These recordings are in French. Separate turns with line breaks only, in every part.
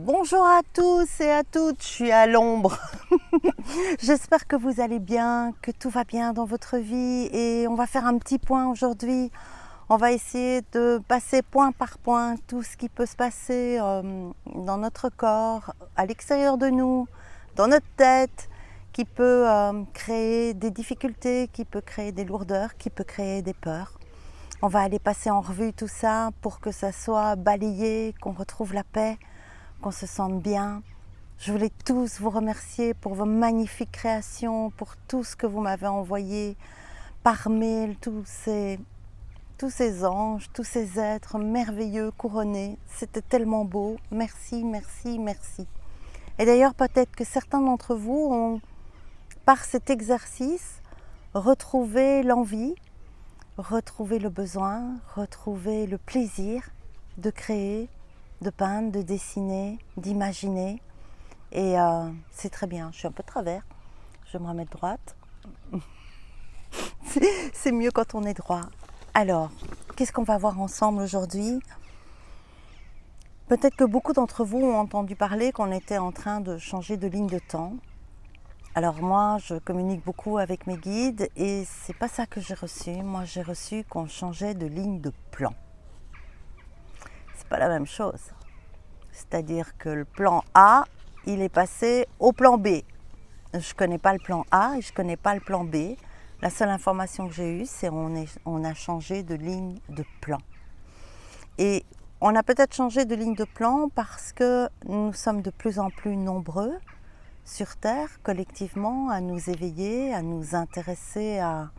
Bonjour à tous et à toutes, je suis à l'ombre. J'espère que vous allez bien, que tout va bien dans votre vie et on va faire un petit point aujourd'hui. On va essayer de passer point par point tout ce qui peut se passer dans notre corps, à l'extérieur de nous, dans notre tête, qui peut créer des difficultés, qui peut créer des lourdeurs, qui peut créer des peurs. On va aller passer en revue tout ça pour que ça soit balayé, qu'on retrouve la paix, qu'on se sente bien. Je voulais tous vous remercier pour vos magnifiques créations, pour tout ce que vous m'avez envoyé par mail, tous ces anges, tous ces êtres merveilleux, couronnés. C'était tellement beau. Merci, merci, merci. Et d'ailleurs, peut-être que certains d'entre vous ont, par cet exercice, retrouvé l'envie, retrouvé le besoin, retrouvé le plaisir de créer, de peindre, de dessiner, d'imaginer. Et c'est très bien. Je suis un peu de travers. Je vais me remettre droite. C'est mieux quand on est droit. Alors, qu'est-ce qu'on va voir ensemble aujourd'hui? Peut-être que beaucoup d'entre vous ont entendu parler qu'on était en train de changer de ligne de temps. Alors moi, je communique beaucoup avec mes guides et c'est pas ça que j'ai reçu. Moi, j'ai reçu qu'on changeait de ligne de plan. C'est pas la même chose. C'est-à-dire que le plan A, il est passé au plan B. Je connais pas le plan A et je connais pas le plan B. La seule information que j'ai eue, c'est qu'on a changé de ligne de plan. Et on a peut-être changé de ligne de plan parce que nous sommes de plus en plus nombreux sur Terre, collectivement, à nous éveiller, à nous intéresser à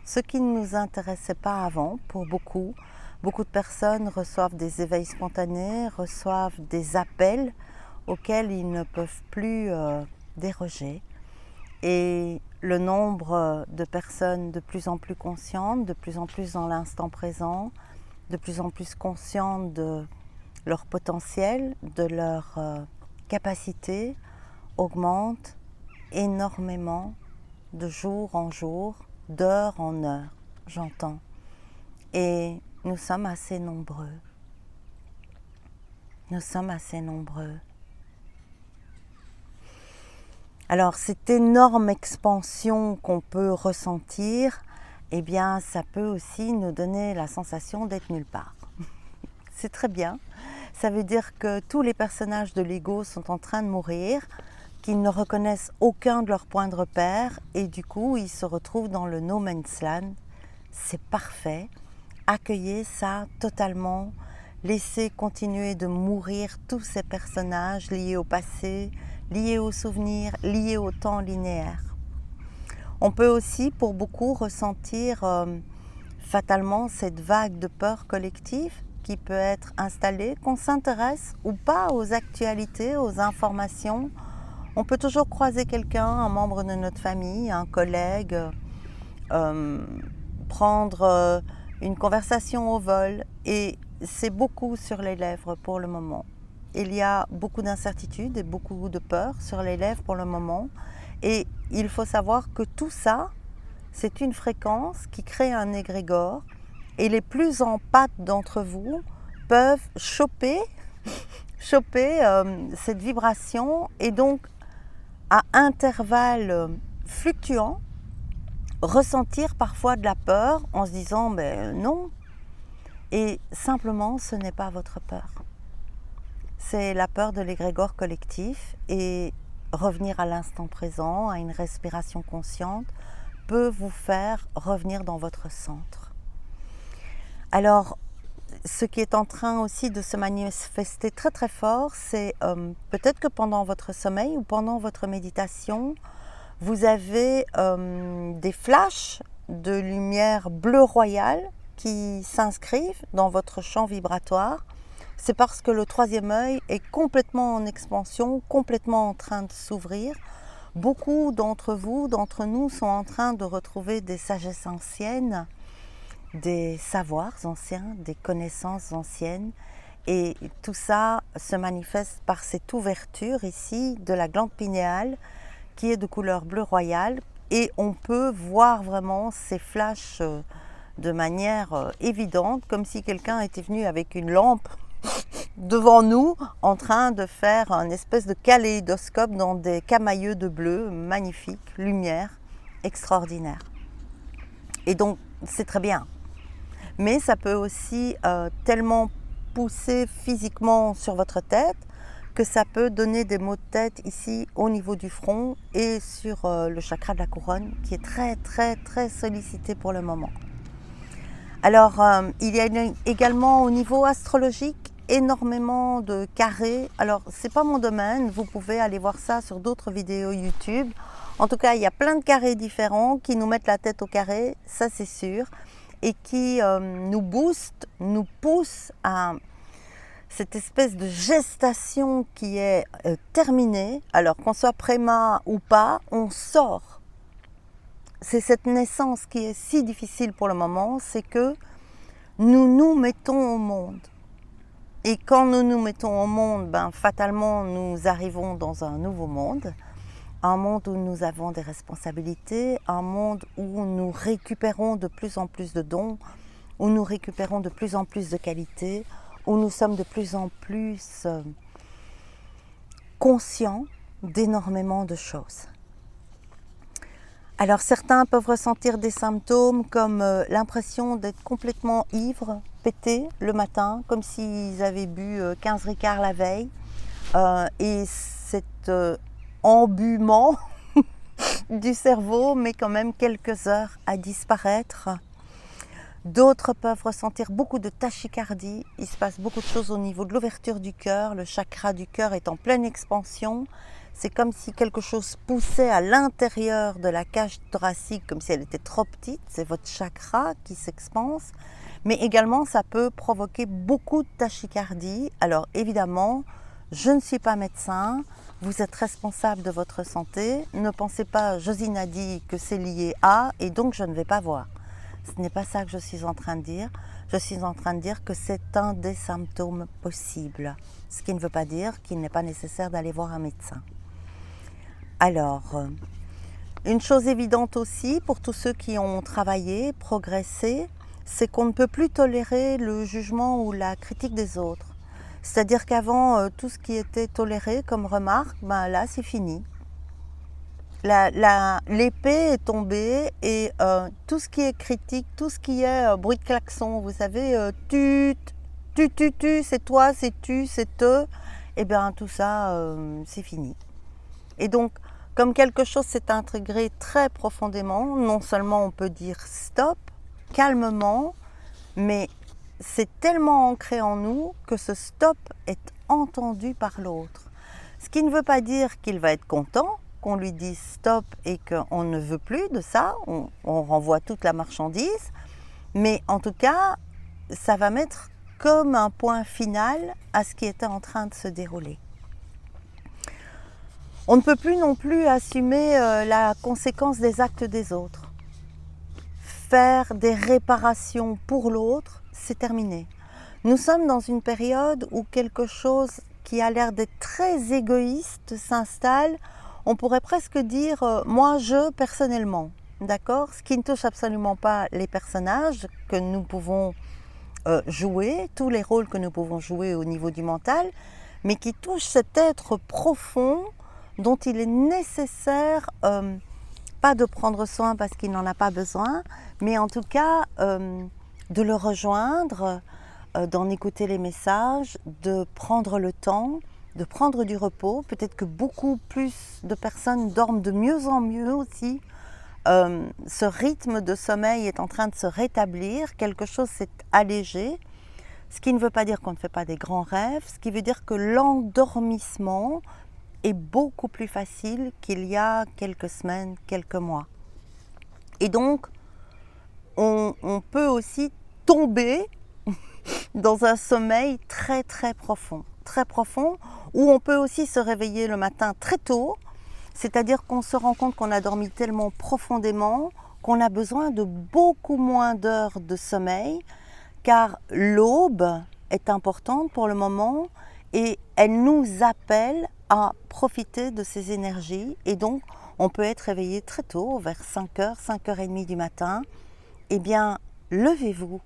ce qui ne nous intéressait pas avant, pour beaucoup. Beaucoup de personnes reçoivent des éveils spontanés, reçoivent des appels auxquels ils ne peuvent plus déroger. Et le nombre de personnes de plus en plus conscientes, de plus en plus dans l'instant présent, de plus en plus conscientes de leur potentiel, de leur capacité, augmente énormément de jour en jour, d'heure en heure, j'entends. Et nous sommes assez nombreux. Nous sommes assez nombreux. Alors, cette énorme expansion qu'on peut ressentir, eh bien, ça peut aussi nous donner la sensation d'être nulle part. C'est très bien. Ça veut dire que tous les personnages de l'ego sont en train de mourir, qu'ils ne reconnaissent aucun de leurs points de repère et du coup, ils se retrouvent dans le no man's land. C'est parfait. Accueillez ça totalement. Laissez continuer de mourir tous ces personnages liés au passé, liés aux souvenirs, liés au temps linéaire. On peut aussi, pour beaucoup, ressentir fatalement cette vague de peur collective qui peut être installée, qu'on s'intéresse ou pas aux actualités, aux informations. On peut toujours croiser quelqu'un, un membre de notre famille, un collègue, prendre une conversation au vol et c'est beaucoup sur les lèvres pour le moment. Il y a beaucoup d'incertitudes et beaucoup de peur sur les lèvres pour le moment et il faut savoir que tout ça, c'est une fréquence qui crée un égrégore et les plus en pâte d'entre vous peuvent choper cette vibration et donc à intervalles fluctuants, ressentir parfois de la peur en se disant non. Et simplement, ce n'est pas votre peur. C'est la peur de l'égrégore collectif et revenir à l'instant présent, à une respiration consciente, peut vous faire revenir dans votre centre. Alors, ce qui est en train aussi de se manifester très très fort, c'est peut-être que pendant votre sommeil ou pendant votre méditation, vous avez des flashs de lumière bleu royal qui s'inscrivent dans votre champ vibratoire. C'est parce que le troisième œil est complètement en expansion, complètement en train de s'ouvrir. Beaucoup d'entre vous, d'entre nous, sont en train de retrouver des sagesses anciennes, des savoirs anciens, des connaissances anciennes. Et tout ça se manifeste par cette ouverture ici de la glande pinéale qui est de couleur bleu royal. Et on peut voir vraiment ces flashs de manière évidente, comme si quelqu'un était venu avec une lampe devant nous en train de faire un espèce de kaléidoscope dans des camailleux de bleu, magnifique, lumière, extraordinaire. Et donc c'est très bien. Mais ça peut aussi tellement pousser physiquement sur votre tête que ça peut donner des maux de tête ici au niveau du front et sur le chakra de la couronne qui est très très très sollicité pour le moment. Alors il y a également au niveau astrologique énormément de carrés. Alors c'est pas mon domaine, vous pouvez aller voir ça sur d'autres vidéos YouTube. En tout cas il y a plein de carrés différents qui nous mettent la tête au carré, ça c'est sûr, et qui nous boostent, nous poussent à cette espèce de gestation qui est terminée. Alors qu'on soit prémat ou pas, on sort. C'est cette naissance qui est si difficile pour le moment, c'est que nous nous mettons au monde. Et quand nous nous mettons au monde, fatalement nous arrivons dans un nouveau monde. Un monde où nous avons des responsabilités, un monde où nous récupérons de plus en plus de dons, où nous récupérons de plus en plus de qualités, où nous sommes de plus en plus conscients d'énormément de choses. Alors certains peuvent ressentir des symptômes comme l'impression d'être complètement ivre, pété le matin, comme s'ils avaient bu 15 ricards la veille, et cet embuement du cerveau met quand même quelques heures à disparaître. D'autres peuvent ressentir beaucoup de tachycardie, il se passe beaucoup de choses au niveau de l'ouverture du cœur, le chakra du cœur est en pleine expansion, c'est comme si quelque chose poussait à l'intérieur de la cage thoracique, comme si elle était trop petite, c'est votre chakra qui s'expanse, mais également ça peut provoquer beaucoup de tachycardie. Alors évidemment, je ne suis pas médecin, vous êtes responsable de votre santé, ne pensez pas, Josine a dit que c'est lié à, et donc je ne vais pas voir. Ce n'est pas ça que je suis en train de dire. Je suis en train de dire que c'est un des symptômes possibles. Ce qui ne veut pas dire qu'il n'est pas nécessaire d'aller voir un médecin. Alors, une chose évidente aussi pour tous ceux qui ont travaillé, progressé, c'est qu'on ne peut plus tolérer le jugement ou la critique des autres. C'est-à-dire qu'avant, tout ce qui était toléré comme remarque, là c'est fini. L'épée est tombée et tout ce qui est critique, tout ce qui est bruit de klaxon, vous savez, tu, c'est toi, c'est tu, c'est eux, et bien tout ça, c'est fini. Et donc, comme quelque chose s'est intégré très profondément, non seulement on peut dire stop, calmement, mais c'est tellement ancré en nous que ce stop est entendu par l'autre. Ce qui ne veut pas dire qu'il va être content, qu'on lui dise stop et qu'on ne veut plus de ça, on renvoie toute la marchandise, mais en tout cas, ça va mettre comme un point final à ce qui était en train de se dérouler. On ne peut plus non plus assumer la conséquence des actes des autres. Faire des réparations pour l'autre, c'est terminé. Nous sommes dans une période où quelque chose qui a l'air d'être très égoïste s'installe. On pourrait presque dire moi, je, personnellement, d'accord? Ce qui ne touche absolument pas les personnages que nous pouvons jouer, tous les rôles que nous pouvons jouer au niveau du mental, mais qui touche cet être profond dont il est nécessaire, pas de prendre soin parce qu'il n'en a pas besoin, mais en tout cas de le rejoindre, d'en écouter les messages, de prendre le temps, de prendre du repos. Peut-être que beaucoup plus de personnes dorment de mieux en mieux aussi. Ce rythme de sommeil est en train de se rétablir, quelque chose s'est allégé, ce qui ne veut pas dire qu'on ne fait pas des grands rêves, ce qui veut dire que l'endormissement est beaucoup plus facile qu'il y a quelques semaines, quelques mois. Et donc, on peut aussi tomber dans un sommeil très très profond, où on peut aussi se réveiller le matin très tôt, c'est-à-dire qu'on se rend compte qu'on a dormi tellement profondément qu'on a besoin de beaucoup moins d'heures de sommeil, car l'aube est importante pour le moment et elle nous appelle à profiter de ces énergies, et donc on peut être réveillé très tôt, vers 5h, 5h30 du matin. Eh bien, levez-vous,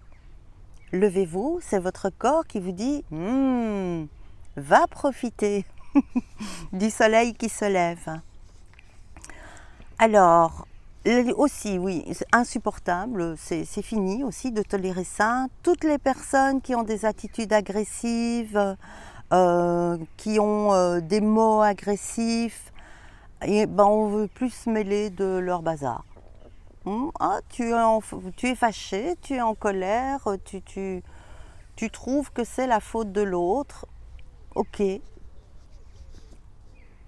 levez-vous, c'est votre corps qui vous dit va profiter du soleil qui se lève. Alors, aussi, oui, c'est insupportable, c'est fini aussi de tolérer ça. Toutes les personnes qui ont des attitudes agressives, qui ont des mots agressifs, et ben on veut plus se mêler de leur bazar. Ah, tu es fâché, tu es en colère, tu trouves que c'est la faute de l'autre. Ok.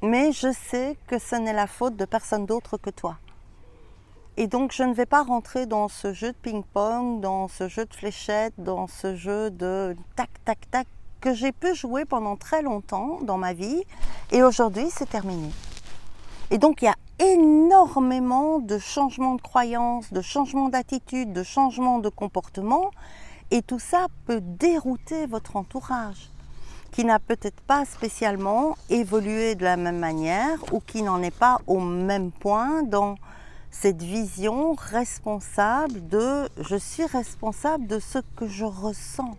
Mais je sais que ce n'est la faute de personne d'autre que toi. Et donc je ne vais pas rentrer dans ce jeu de ping-pong, dans ce jeu de fléchettes, dans ce jeu de tac, tac, tac, que j'ai pu jouer pendant très longtemps dans ma vie. Et aujourd'hui, c'est terminé. Et donc il y a énormément de changements de croyances, de changements d'attitude, de changements de comportement. Et tout ça peut dérouter votre entourage, qui n'a peut-être pas spécialement évolué de la même manière ou qui n'en est pas au même point dans cette vision responsable de « je suis responsable de ce que je ressens ».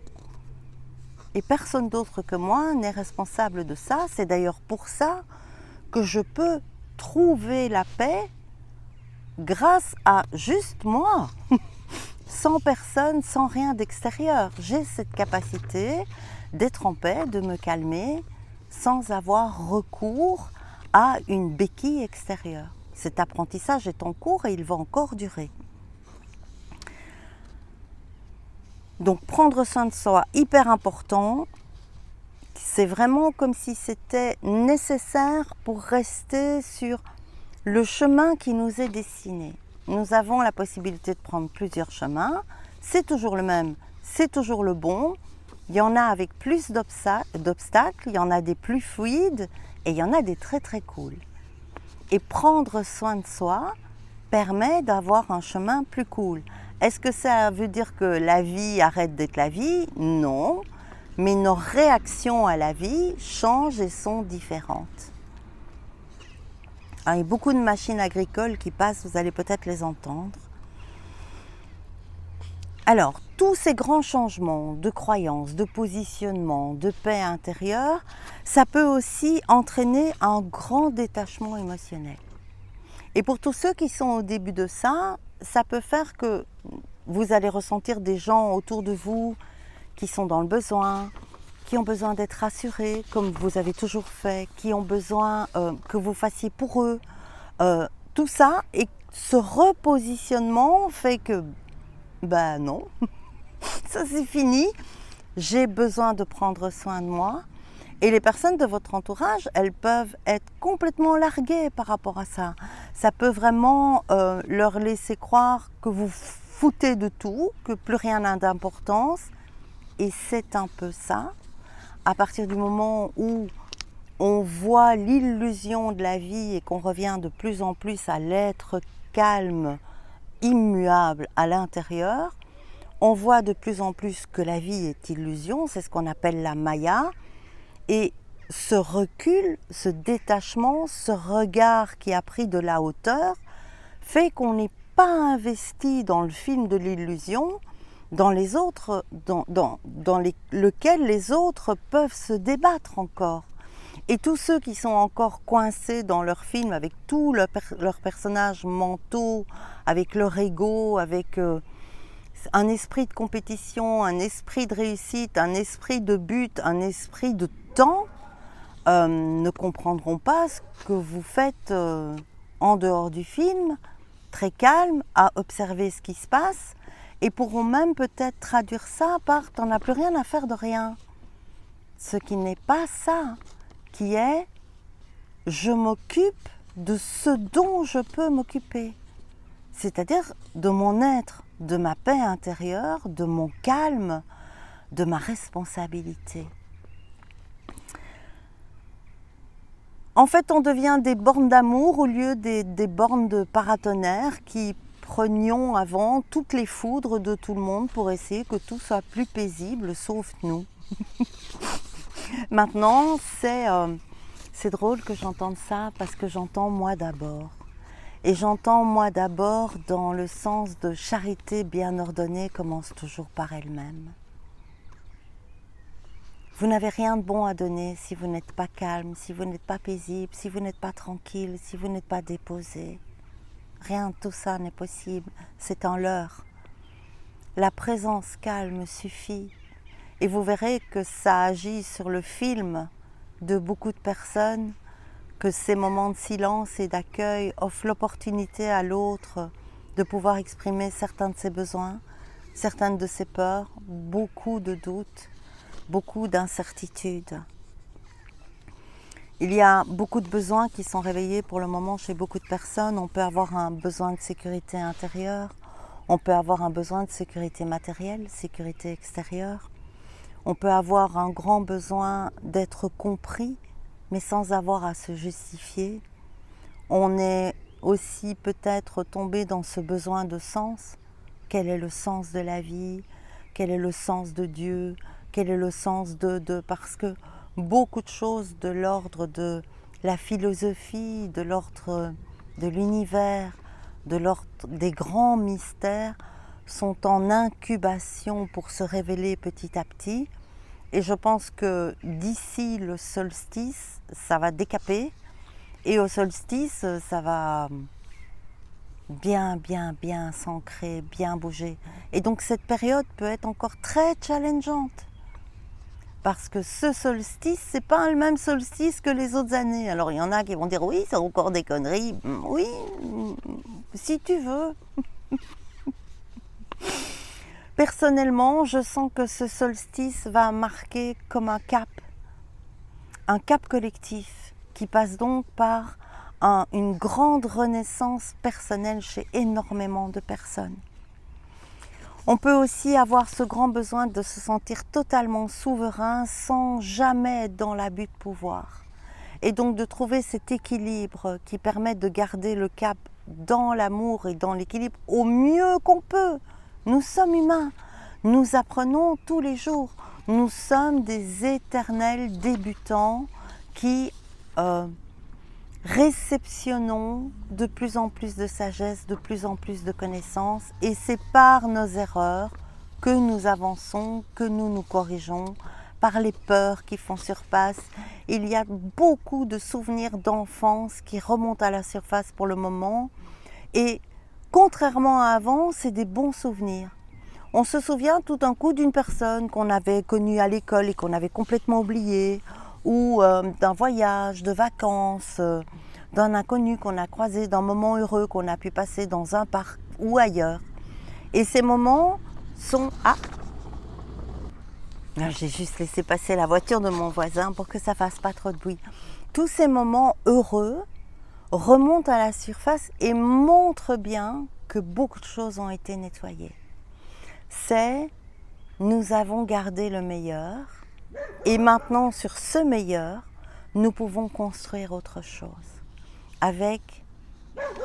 Et personne d'autre que moi n'est responsable de ça. C'est d'ailleurs pour ça que je peux trouver la paix grâce à juste moi, sans personne, sans rien d'extérieur. J'ai cette capacité d'être en paix, de me calmer, sans avoir recours à une béquille extérieure. Cet apprentissage est en cours et il va encore durer. Donc prendre soin de soi, hyper important. C'est vraiment comme si c'était nécessaire pour rester sur le chemin qui nous est destiné. Nous avons la possibilité de prendre plusieurs chemins. C'est toujours le même, c'est toujours le bon. Il y en a avec plus d'obstacles, il y en a des plus fluides et il y en a des très très cool. Et prendre soin de soi permet d'avoir un chemin plus cool. Est-ce que ça veut dire que la vie arrête d'être la vie? Non, mais nos réactions à la vie changent et sont différentes. Il y a beaucoup de machines agricoles qui passent, vous allez peut-être les entendre. Alors, tous ces grands changements de croyances, de positionnement, de paix intérieure, ça peut aussi entraîner un grand détachement émotionnel. Et pour tous ceux qui sont au début de ça, ça peut faire que vous allez ressentir des gens autour de vous qui sont dans le besoin, qui ont besoin d'être rassurés, comme vous avez toujours fait, qui ont besoin que vous fassiez pour eux. Tout ça, et ce repositionnement fait que ben non, ça c'est fini, j'ai besoin de prendre soin de moi. Et les personnes de votre entourage, elles peuvent être complètement larguées par rapport à ça. Ça peut vraiment leur laisser croire que vous foutez de tout, que plus rien n'a d'importance. Et c'est un peu ça. À partir du moment où on voit l'illusion de la vie et qu'on revient de plus en plus à l'être calme, immuable à l'intérieur, on voit de plus en plus que la vie est illusion, c'est ce qu'on appelle la Maya, et ce recul, ce détachement, ce regard qui a pris de la hauteur, fait qu'on n'est pas investi dans le film de l'illusion, dans lequel les autres peuvent se débattre encore. Et tous ceux qui sont encore coincés dans leur film avec tous leurs personnages mentaux, avec leur ego, avec un esprit de compétition, un esprit de réussite, un esprit de but, un esprit de temps, ne comprendront pas ce que vous faites en dehors du film, très calme, à observer ce qui se passe, et pourront même peut-être traduire ça par « t'en as plus rien à faire de rien ». Ce qui n'est pas ça, qui est « je m'occupe de ce dont je peux m'occuper », c'est-à-dire de mon être, de ma paix intérieure, de mon calme, de ma responsabilité. En fait, on devient des bornes d'amour au lieu des bornes de paratonnerres qui prenions avant toutes les foudres de tout le monde pour essayer que tout soit plus paisible, sauf nous. Maintenant, c'est drôle que j'entende ça parce que j'entends moi d'abord. Et j'entends moi d'abord dans le sens de charité bien ordonnée commence toujours par elle-même. Vous n'avez rien de bon à donner si vous n'êtes pas calme, si vous n'êtes pas paisible, si vous n'êtes pas tranquille, si vous n'êtes pas déposé. Rien de tout ça n'est possible, c'est un leurre. La présence calme suffit. Et vous verrez que ça agit sur le film de beaucoup de personnes, que ces moments de silence et d'accueil offrent l'opportunité à l'autre de pouvoir exprimer certains de ses besoins, certaines de ses peurs, beaucoup de doutes, beaucoup d'incertitudes. Il y a beaucoup de besoins qui sont réveillés pour le moment chez beaucoup de personnes. On peut avoir un besoin de sécurité intérieure, on peut avoir un besoin de sécurité matérielle, sécurité extérieure. On peut avoir un grand besoin d'être compris, mais sans avoir à se justifier. On est aussi peut-être tombé dans ce besoin de sens. Quel est le sens de la vie? Quel est le sens de Dieu? Quel est le sens de... Parce que beaucoup de choses de l'ordre de la philosophie, de l'ordre de l'univers, de l'ordre des grands mystères sont en incubation pour se révéler petit à petit. Et je pense que d'ici le solstice, ça va décaper. Et au solstice, ça va bien s'ancrer, bien bouger. Et donc cette période peut être encore très challengeante. Parce que ce solstice, c'est pas le même solstice que les autres années. Alors il y en a qui vont dire oui, c'est encore des conneries. Oui, si tu veux. Personnellement, je sens que ce solstice va marquer comme un cap collectif qui passe donc par une grande renaissance personnelle chez énormément de personnes. On peut aussi avoir ce grand besoin de se sentir totalement souverain sans jamais être dans l'abus de pouvoir. Et donc de trouver cet équilibre qui permet de garder le cap dans l'amour et dans l'équilibre au mieux qu'on peut. Nous sommes humains, nous apprenons tous les jours. Nous sommes des éternels débutants qui réceptionnons de plus en plus de sagesse, de plus en plus de connaissances, et c'est par nos erreurs que nous avançons, que nous nous corrigeons, par les peurs qui font surface. Il y a beaucoup de souvenirs d'enfance qui remontent à la surface pour le moment, et contrairement à avant, c'est des bons souvenirs. On se souvient tout d'un coup d'une personne qu'on avait connue à l'école et qu'on avait complètement oubliée, ou d'un voyage, de vacances, d'un inconnu qu'on a croisé, d'un moment heureux qu'on a pu passer dans un parc ou ailleurs. Et ces moments sont... Ah, j'ai juste laissé passer la voiture de mon voisin pour que ça fasse pas trop de bruit. Tous ces moments heureux remontent à la surface et montrent bien que beaucoup de choses ont été nettoyées. Nous avons gardé le meilleur et maintenant sur ce meilleur, nous pouvons construire autre chose avec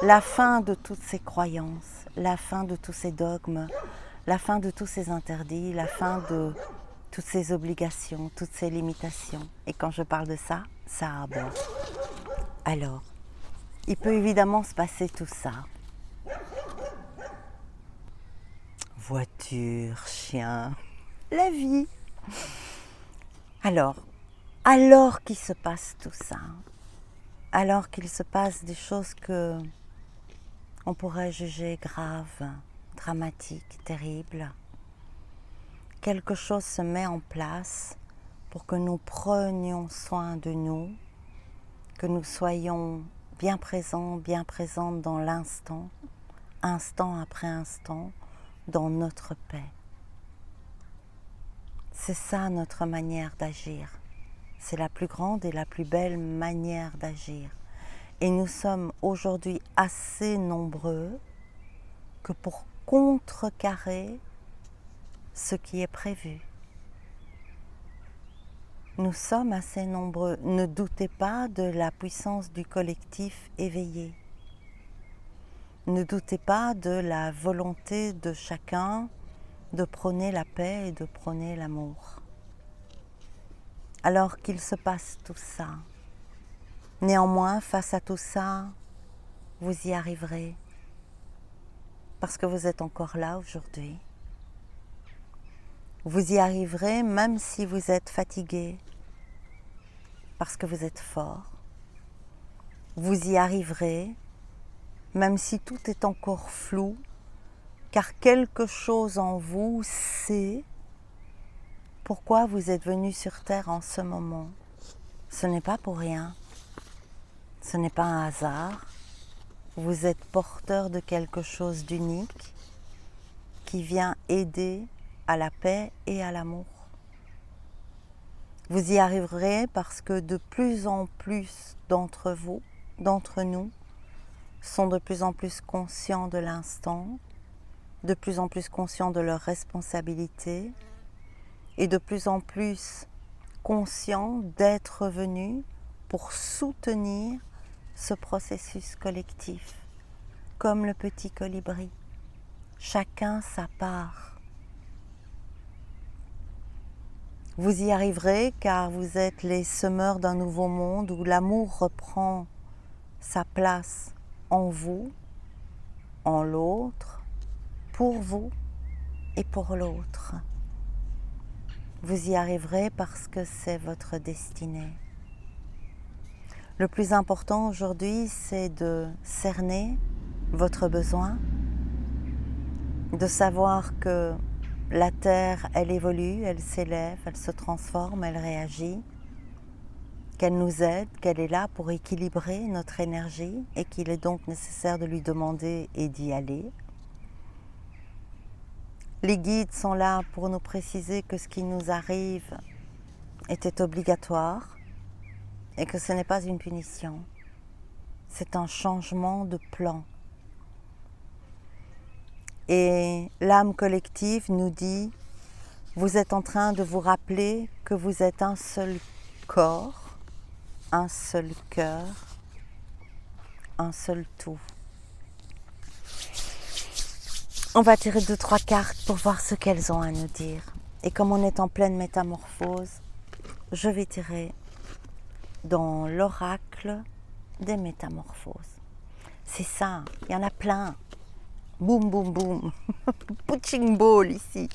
la fin de toutes ces croyances, la fin de tous ces dogmes, la fin de tous ces interdits, la fin de toutes ces obligations, toutes ces limitations. Et quand je parle de ça, ça aborde. Alors, il peut évidemment se passer tout ça. Voiture, chien, la vie. Alors qu'il se passe tout ça, alors qu'il se passe des choses que on pourrait juger graves, dramatiques, terribles, quelque chose se met en place pour que nous prenions soin de nous, que nous soyons bien présents, bien présentes dans l'instant, instant après instant, dans notre paix. C'est ça notre manière d'agir. C'est la plus grande et la plus belle manière d'agir. Et nous sommes aujourd'hui assez nombreux que pour contrecarrer ce qui est prévu. Nous sommes assez nombreux. Ne doutez pas de la puissance du collectif éveillé. Ne doutez pas de la volonté de chacun de prôner la paix et de prôner l'amour. Alors qu'il se passe tout ça, néanmoins, face à tout ça, vous y arriverez. Parce que vous êtes encore là aujourd'hui. Vous y arriverez même si vous êtes fatigué, parce que vous êtes fort. Vous y arriverez même si tout est encore flou, car quelque chose en vous sait pourquoi vous êtes venu sur Terre en ce moment. Ce n'est pas pour rien, ce n'est pas un hasard. Vous êtes porteur de quelque chose d'unique qui vient aider à la paix et à l'amour. Vous y arriverez parce que de plus en plus d'entre vous, d'entre nous, sont de plus en plus conscients de l'instant, de plus en plus conscients de leurs responsabilités et de plus en plus conscients d'être venus pour soutenir ce processus collectif, comme le petit colibri, chacun sa part. Vous y arriverez car vous êtes les semeurs d'un nouveau monde où l'amour reprend sa place en vous, en l'autre, pour vous et pour l'autre. Vous y arriverez parce que c'est votre destinée. Le plus important aujourd'hui, c'est de cerner votre besoin, de savoir que la Terre, elle évolue, elle s'élève, elle se transforme, elle réagit, qu'elle nous aide, qu'elle est là pour équilibrer notre énergie et qu'il est donc nécessaire de lui demander et d'y aller. Les guides sont là pour nous préciser que ce qui nous arrive était obligatoire et que ce n'est pas une punition, c'est un changement de plan. Et l'âme collective nous dit, vous êtes en train de vous rappeler que vous êtes un seul corps, un seul cœur, un seul tout. On va tirer 2-3 cartes pour voir ce qu'elles ont à nous dire. Et comme on est en pleine métamorphose, je vais tirer dans l'oracle des métamorphoses. C'est ça, il y en a plein. Boum, boum, boum. Punching ball ici.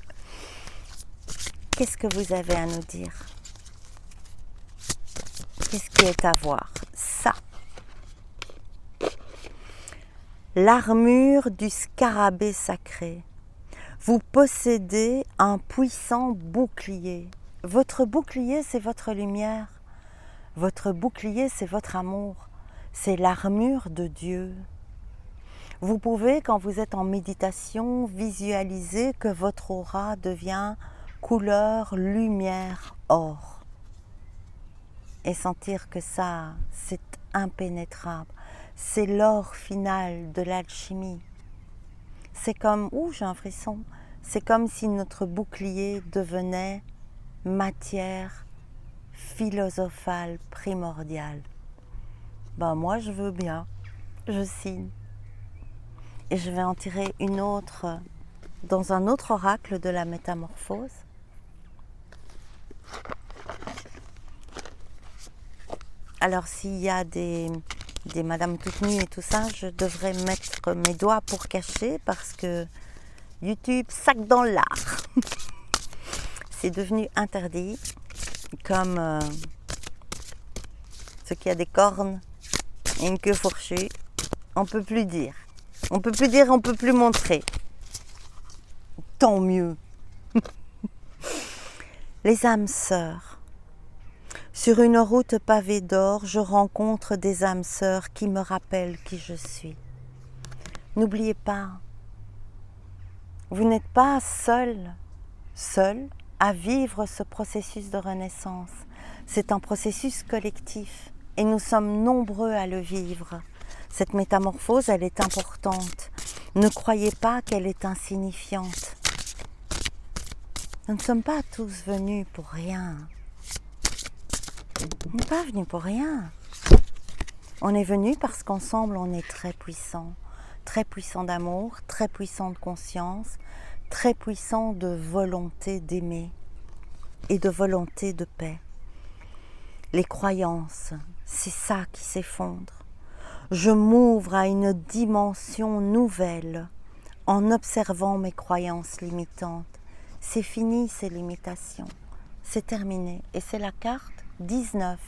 Qu'est-ce que vous avez à nous dire? Qu'est-ce qui est à voir? Ça. L'armure du scarabée sacré. Vous possédez un puissant bouclier. Votre bouclier, c'est votre lumière. Votre bouclier, c'est votre amour. C'est l'armure de Dieu. Vous pouvez, quand vous êtes en méditation, visualiser que votre aura devient couleur lumière or. Et sentir que ça, c'est impénétrable. C'est l'or final de l'alchimie. C'est comme, j'ai un frisson, c'est comme si notre bouclier devenait matière philosophale primordiale. Moi je veux bien, je signe. Et je vais en tirer une autre dans un autre oracle de la métamorphose. Alors s'il y a des madames toutes nues et tout ça, je devrais mettre mes doigts pour cacher parce que YouTube sac dans l'art. C'est devenu interdit, comme ce qui a des cornes et une queue fourchue. On peut plus dire. On peut plus dire, on peut plus montrer. Tant mieux. Les âmes sœurs. Sur une route pavée d'or, je rencontre des âmes sœurs qui me rappellent qui je suis. N'oubliez pas, vous n'êtes pas seul à vivre ce processus de renaissance. C'est un processus collectif et nous sommes nombreux à le vivre. Cette métamorphose, elle est importante. Ne croyez pas qu'elle est insignifiante. Nous ne sommes pas tous venus pour rien. On n'est pas venus pour rien. On est venus parce qu'ensemble, on est très puissant d'amour, très puissant de conscience, très puissant de volonté d'aimer et de volonté de paix. Les croyances, c'est ça qui s'effondre. Je m'ouvre à une dimension nouvelle en observant mes croyances limitantes. C'est fini ces limitations. C'est terminé. Et c'est la carte 19,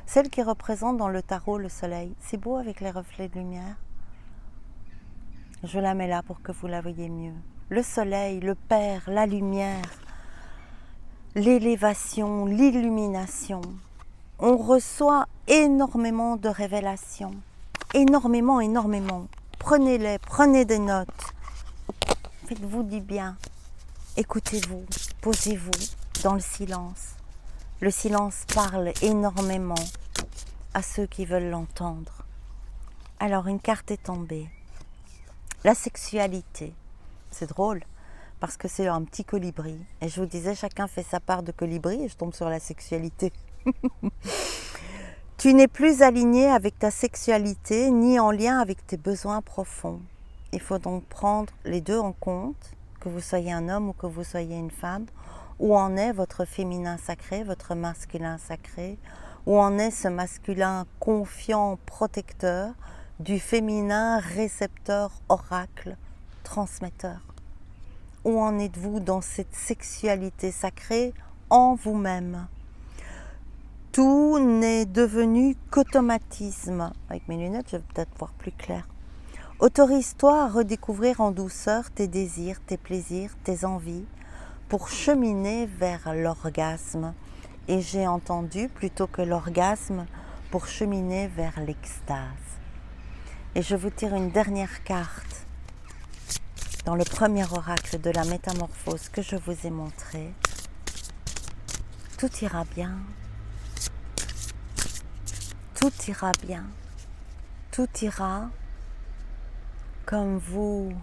celle qui représente dans le tarot le soleil. C'est beau avec les reflets de lumière. Je la mets là pour que vous la voyez mieux. Le soleil, le Père, la lumière, l'élévation, l'illumination. On reçoit énormément de révélations. Énormément, énormément. Prenez-les, prenez des notes. Faites-vous du bien. Écoutez-vous, posez-vous dans le silence. Le silence parle énormément à ceux qui veulent l'entendre. Alors une carte est tombée. La sexualité. C'est drôle parce que c'est un petit colibri. Et je vous disais, chacun fait sa part de colibri et je tombe sur la sexualité. Tu n'es plus aligné avec ta sexualité ni en lien avec tes besoins profonds. Il faut donc prendre les deux en compte, que vous soyez un homme ou que vous soyez une femme. Où en est votre féminin sacré, votre masculin sacré? Où en est ce masculin confiant, protecteur, du féminin récepteur, oracle, transmetteur? Où en êtes-vous dans cette sexualité sacrée en vous-même? Tout n'est devenu qu'automatisme. Avec mes lunettes, je vais peut-être voir plus clair. Autorise-toi à redécouvrir en douceur tes désirs, tes plaisirs, tes envies, pour cheminer vers l'orgasme. Et j'ai entendu plutôt que l'orgasme, pour cheminer vers l'extase. Et je vous tire une dernière carte dans le premier oracle de la métamorphose que je vous ai montré. Tout ira bien. Tout ira bien. Tout ira comme vous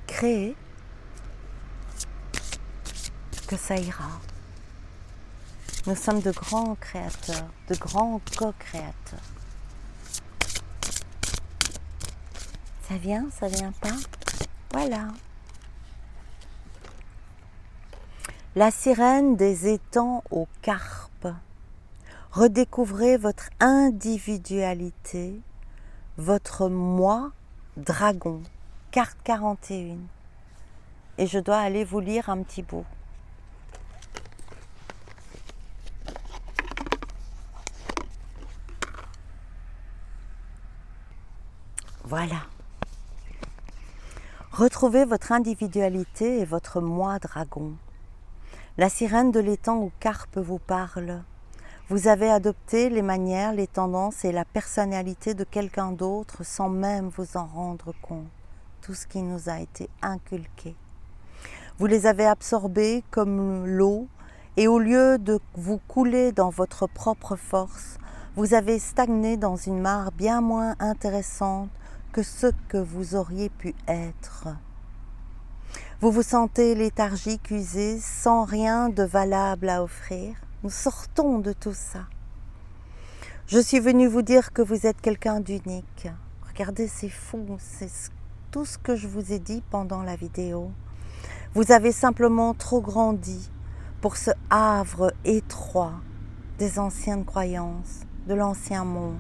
créez que ça ira. Nous sommes de grands créateurs, de grands co-créateurs. Ça vient pas? Voilà. La sirène des étangs aux carpes. Redécouvrez votre individualité, votre moi dragon, carte 41. Et je dois aller vous lire un petit bout. Voilà. Retrouvez votre individualité et votre moi dragon. La sirène de l'étang aux carpes vous parle. Vous avez adopté les manières, les tendances et la personnalité de quelqu'un d'autre sans même vous en rendre compte. Tout ce qui nous a été inculqué. Vous les avez absorbés comme l'eau et au lieu de vous couler dans votre propre force, vous avez stagné dans une mare bien moins intéressante que ce que vous auriez pu être. Vous vous sentez léthargique, usé, sans rien de valable à offrir. Nous sortons de tout ça. Je suis venue vous dire que vous êtes quelqu'un d'unique. Regardez, c'est fou, c'est tout ce que je vous ai dit pendant la vidéo. Vous avez simplement trop grandi pour ce havre étroit des anciennes croyances, de l'ancien monde.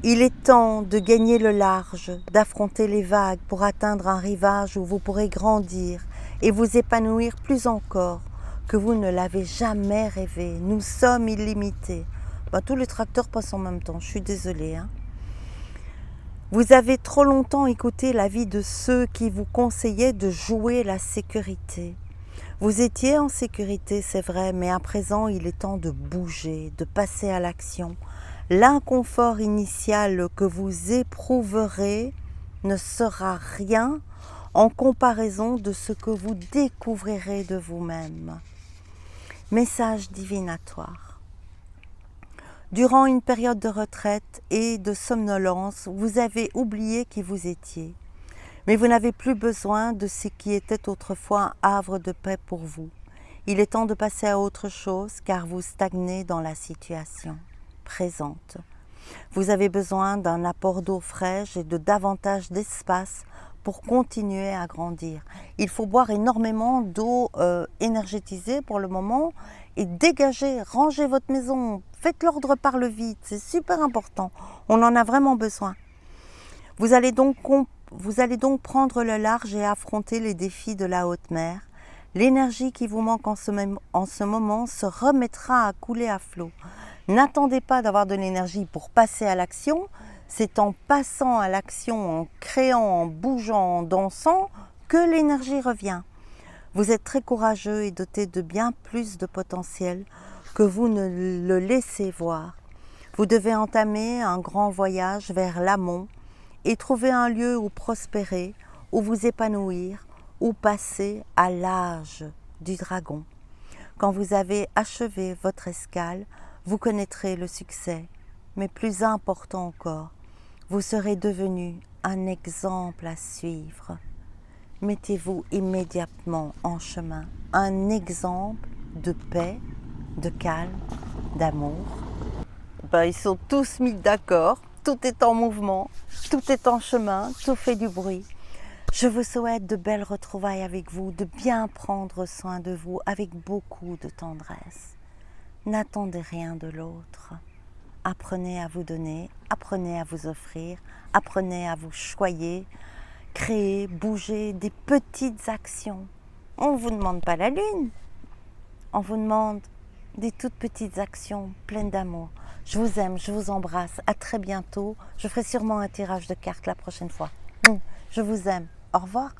Il est temps de gagner le large, d'affronter les vagues pour atteindre un rivage où vous pourrez grandir et vous épanouir plus encore que vous ne l'avez jamais rêvé. Nous sommes illimités. Tous les tracteurs passent en même temps, je suis désolée. Vous avez trop longtemps écouté l'avis de ceux qui vous conseillaient de jouer la sécurité. Vous étiez en sécurité, c'est vrai, mais à présent, il est temps de bouger, de passer à l'action. L'inconfort initial que vous éprouverez ne sera rien en comparaison de ce que vous découvrirez de vous-même. Message divinatoire. Durant une période de retraite et de somnolence, vous avez oublié qui vous étiez. Mais vous n'avez plus besoin de ce qui était autrefois un havre de paix pour vous. Il est temps de passer à autre chose car vous stagnez dans la situation présente. Vous avez besoin d'un apport d'eau fraîche et de davantage d'espace pour continuer à grandir. Il faut boire énormément d'eau énergétisée pour le moment et dégager, rangez votre maison, faites l'ordre par le vide, c'est super important. On en a vraiment besoin. Vous allez donc Vous allez donc prendre le large et affronter les défis de la haute mer. L'énergie qui vous manque en ce moment se remettra à couler à flot. N'attendez pas d'avoir de l'énergie pour passer à l'action. C'est en passant à l'action, en créant, en bougeant, en dansant, que l'énergie revient. Vous êtes très courageux et doté de bien plus de potentiel que vous ne le laissez voir. Vous devez entamer un grand voyage vers l'amont et trouver un lieu où prospérer, où vous épanouir, où passer à l'âge du dragon. Quand vous avez achevé votre escale, vous connaîtrez le succès, mais plus important encore, vous serez devenu un exemple à suivre. Mettez-vous immédiatement en chemin, un exemple de paix, de calme, d'amour. Ils sont tous mis d'accord, tout est en mouvement, tout est en chemin, tout fait du bruit. Je vous souhaite de belles retrouvailles avec vous, de bien prendre soin de vous avec beaucoup de tendresse. N'attendez rien de l'autre. Apprenez à vous donner, apprenez à vous offrir, apprenez à vous choyer, créer, bouger des petites actions. On ne vous demande pas la lune, on vous demande des toutes petites actions pleines d'amour. Je vous aime, je vous embrasse, à très bientôt. Je ferai sûrement un tirage de cartes la prochaine fois. Je vous aime, au revoir.